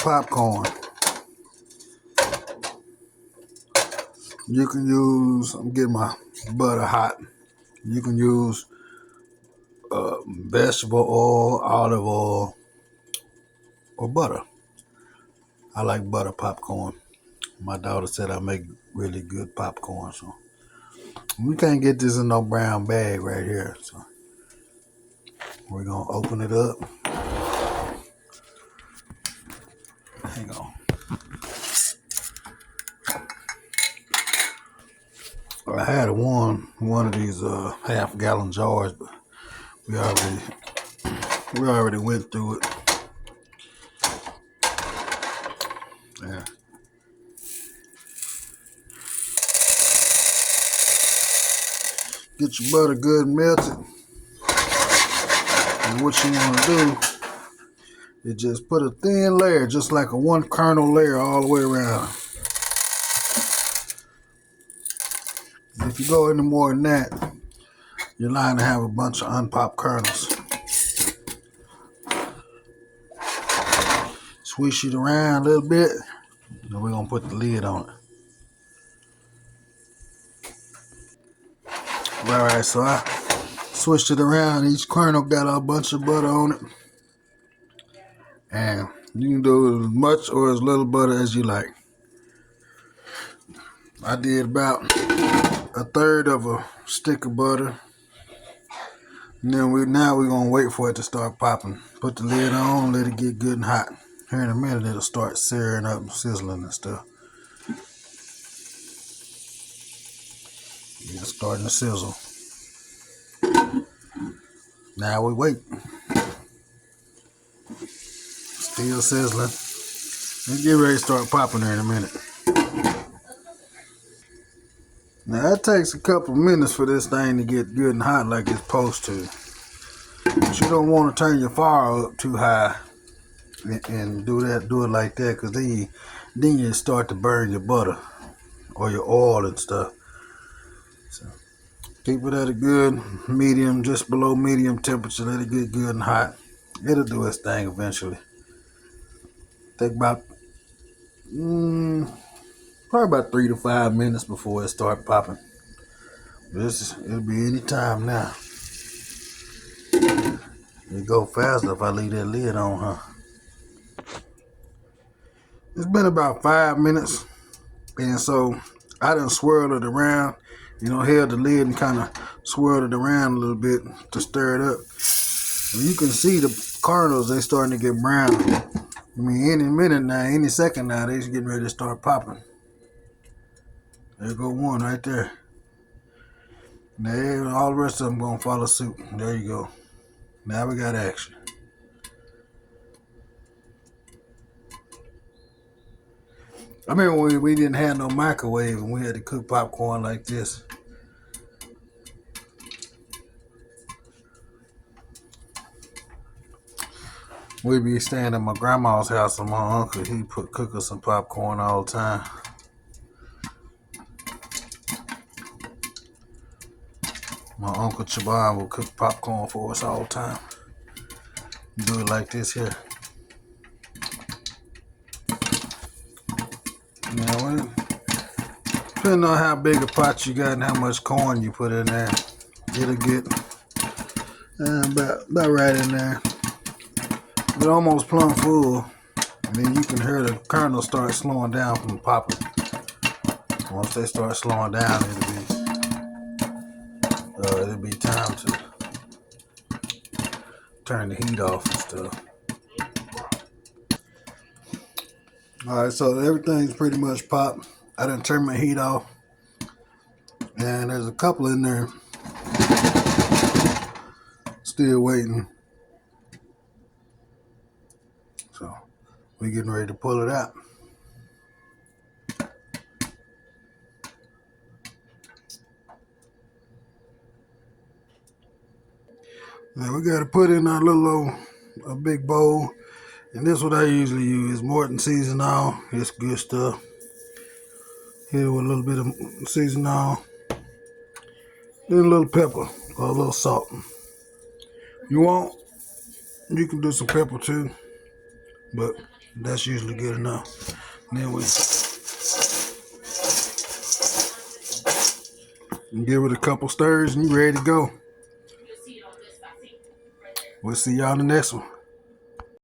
popcorn. You can use, I'm getting my butter hot. You can use vegetable oil, olive oil, or butter. I like butter popcorn. My daughter said I make really good popcorn, so we can't get this in no brown bag right here. So we're gonna open it up. Hang on. I had one of these half-gallon jars, but we already went through it. Yeah. Get your butter good melted. And what you want to do is just put a thin layer, just like a one kernel layer all the way around. If you go any more than that, you're liable to have a bunch of unpopped kernels. Swish it around a little bit, and we're going to put the lid on it. Alright, so I switched it around. Each kernel got a bunch of butter on it. And you can do as much or as little butter as you like. I did about a third of a stick of butter. And then now we're going to wait for it to start popping. Put the lid on, let it get good and hot. Here in a minute, it'll start searing up and sizzling and stuff. It's starting to sizzle. Now we wait. Still sizzling. Let's get ready to start popping here in a minute. Now it takes a couple minutes for this thing to get good and hot like it's supposed to. But you don't want to turn your fire up too high and do it like that, because then you start to burn your butter or your oil and stuff. So keep it at a good medium, just below medium temperature. Let it get good and hot. It'll do its thing eventually. Take about probably about 3 to 5 minutes before it start popping. It'll be any time now. It go faster if I leave that lid on, huh? It's been about 5 minutes, and so I done swirled it around. Held the lid and kind of swirled it around a little bit to stir it up. And you can see the kernels, they starting to get brown. Any minute now, any second now, they's getting ready to start popping. There go one right there. There, all the rest of them gonna follow suit. There you go. Now we got action. I remember when we didn't have no microwave and we had to cook popcorn like this. We'd be staying at my grandma's house and my uncle, he'd cook us some popcorn all the time. My Uncle Chaban will cook popcorn for us all the time. Do it like this here. Now, depending on how big a pot you got and how much corn you put in there, it'll get about right in there. But almost plumb full. And then you can hear the kernels start slowing down from popping. Once they start slowing down, it'll be time to turn the heat off and stuff. Alright, so everything's pretty much popped. I done turned my heat off. And there's a couple in there still waiting. So we're getting ready to pull it out. Now we got to put in our a big bowl. And this is what I usually use, Morton seasonal. It's good stuff. Hit it with a little bit of seasonal. Then a little pepper or a little salt. You can do some pepper too, but That's usually good enough. Then we give it a couple stirs and you ready to go. We'll see y'all in the next one.